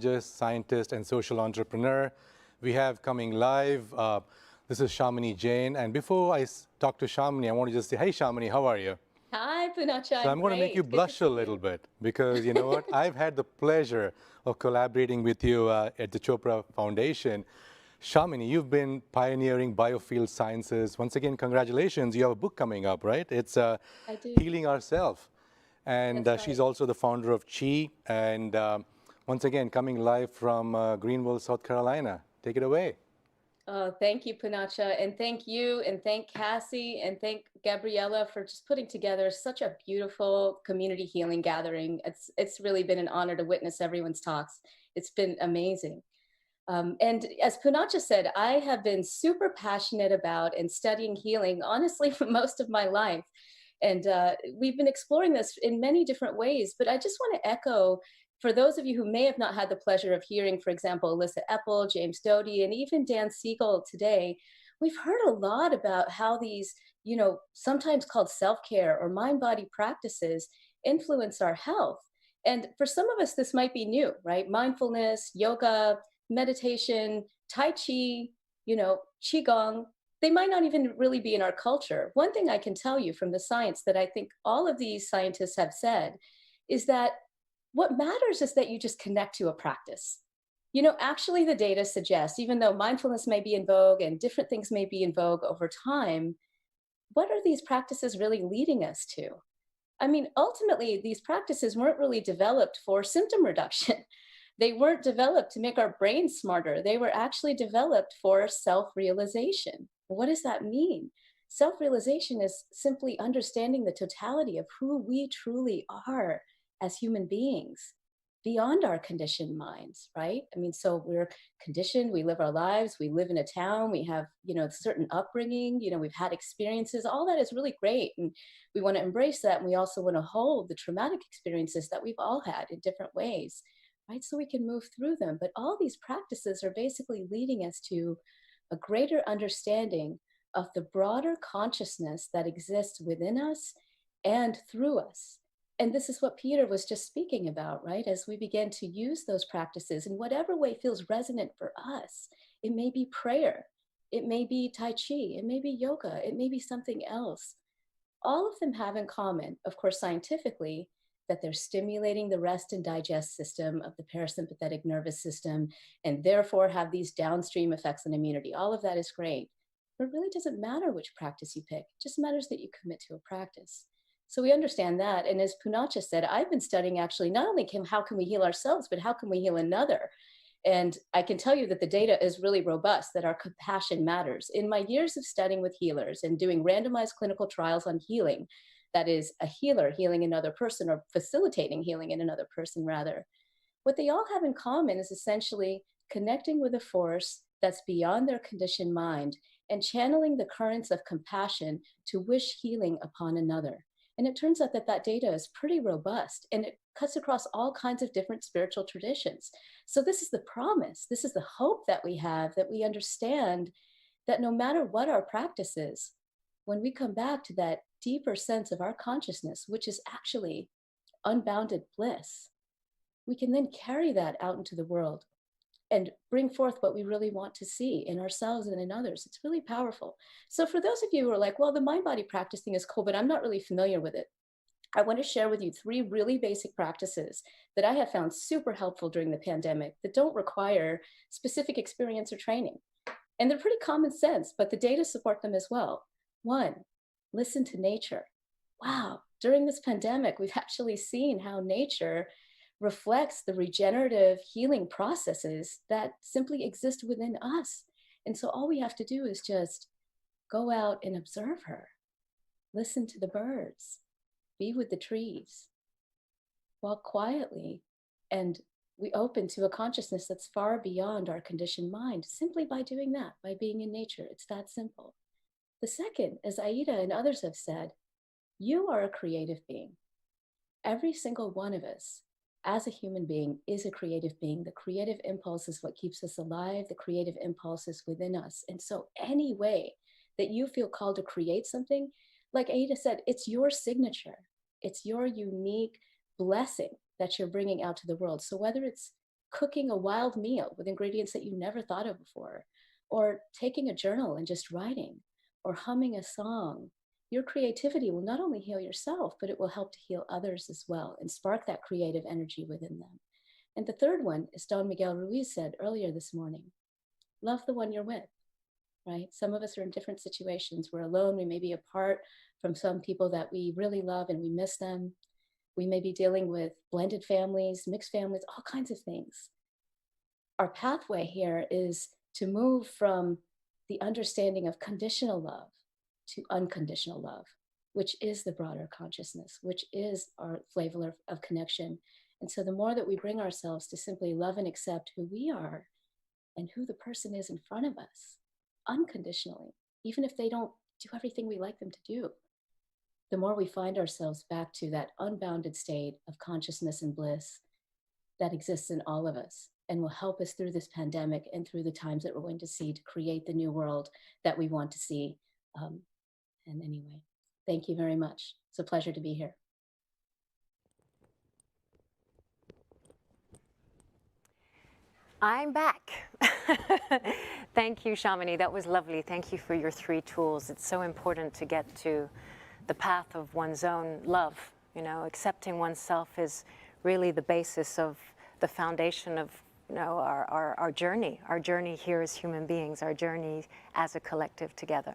Just scientist and social entrepreneur. We have coming live. This is Shamini Jain. And before talk to Shamini, I want to just say, hey, Shamini, how are you? Hi, Punacha. So I'm I'm going to make you great. Good to blush a see little you. bit because you know what? I've had the pleasure of collaborating with you at the Chopra Foundation. Shamini, you've been pioneering biofield sciences. Once again, congratulations. You have a book coming up, right? It's I do. Healing Ourself. And That's she's right. also the founder of Chi. And once again, coming live from Greenville, South Carolina. Take it away. Oh, thank you, Punacha. And thank you, and thank Cassie, and thank Gabriella for just putting together such a beautiful community healing gathering. It's really been an honor to witness everyone's talks. It's been amazing. And as Punacha said, I have been super passionate about and studying healing, honestly, for most of my life. And we've been exploring this in many different ways. But I just want to echo for those of you who may have not had the pleasure of hearing, for example, Alyssa Epple, James Doty, and even Dan Siegel today, we've heard a lot about how these, sometimes called self care or mind body practices influence our health. And for some of us, this might be new, right? Mindfulness, yoga, meditation, Tai Chi, Qigong, they might not even really be in our culture. One thing I can tell you from the science that I think all of these scientists have said is that what matters is that you just connect to a practice. Actually, the data suggests, even though mindfulness may be in vogue and different things may be in vogue over time, what are these practices really leading us to? I mean, ultimately, these practices weren't really developed for symptom reduction. They weren't developed to make our brains smarter. They were actually developed for self realization. What does that mean? Self realization is simply understanding the totality of who we truly are as human beings beyond our conditioned minds, right? I mean, so we're conditioned, we live our lives, we live in a town, we have, certain upbringing, we've had experiences, all that is really great. And we want to embrace that. And we also want to hold the traumatic experiences that we've all had in different ways, right? So we can move through them. But all these practices are basically leading us to a greater understanding of the broader consciousness that exists within us and through us. And this is what Peter was just speaking about, right? As we begin to use those practices in whatever way feels resonant for us, it may be prayer, it may be Tai Chi, it may be yoga, it may be something else. All of them have in common, of course, scientifically, that they're stimulating the rest and digest system of the parasympathetic nervous system and therefore have these downstream effects on immunity. All of that is great. But it really doesn't matter which practice you pick, it just matters that you commit to a practice. So we understand that. And as Punacha said, I've been studying actually not only how can we heal ourselves, but how can we heal another? And I can tell you that the data is really robust, that our compassion matters. In my years of studying with healers and doing randomized clinical trials on healing, that is, a healer healing another person or facilitating healing in another person, rather, what they all have in common is essentially connecting with a force that's beyond their conditioned mind and channeling the currents of compassion to wish healing upon another. And it turns out that that data is pretty robust and it cuts across all kinds of different spiritual traditions. So, this is the promise, this is the hope that we have, that we understand that no matter what our practice is, when we come back to that deeper sense of our consciousness, which is actually unbounded bliss, we can then carry that out into the world and bring forth what we really want to see in ourselves and in others. It's really powerful. So, for those of you who are like, well, the mind body practice thing is cool, but I'm not really familiar with it, I want to share with you three really basic practices that I have found super helpful during the pandemic that don't require specific experience or training. And they're pretty common sense, but the data support them as well. One, listen to nature. Wow, during this pandemic, we've actually seen how nature reflects the regenerative healing processes that simply exist within us. And so all we have to do is just go out and observe her, listen to the birds, be with the trees, walk quietly, and we open to a consciousness that's far beyond our conditioned mind simply by doing that, by being in nature. It's that simple. The second, as Aida and others have said, you are a creative being. Every single one of us, as a human being, is a creative being. The creative impulse is what keeps us alive. The creative impulse is within us. And so, any way that you feel called to create something, like Aida said, it's your signature, it's your unique blessing that you're bringing out to the world. So, whether it's cooking a wild meal with ingredients that you never thought of before, or taking a journal and just writing, or humming a song. Your creativity will not only heal yourself, but it will help to heal others as well and spark that creative energy within them. And the third one, as Don Miguel Ruiz said earlier this morning, love the one you're with, right? Some of us are in different situations. We're alone. We may be apart from some people that we really love and we miss them. We may be dealing with blended families, mixed families, all kinds of things. Our pathway here is to move from the understanding of conditional love to unconditional love, which is the broader consciousness, which is our flavor of connection. And so the more that we bring ourselves to simply love and accept who we are and who the person is in front of us unconditionally, even if they don't do everything we like them to do, the more we find ourselves back to that unbounded state of consciousness and bliss that exists in all of us and will help us through this pandemic and through the times that we're going to see to create the new world that we want to see. And anyway, thank you very much. It's a pleasure to be here. I'm back. Thank you, Shamini. That was lovely. Thank you for your 3 tools. It's so important to get to the path of one's own love. You know, accepting oneself is really the basis of the foundation of, you know, our journey here as human beings, our journey as a collective together.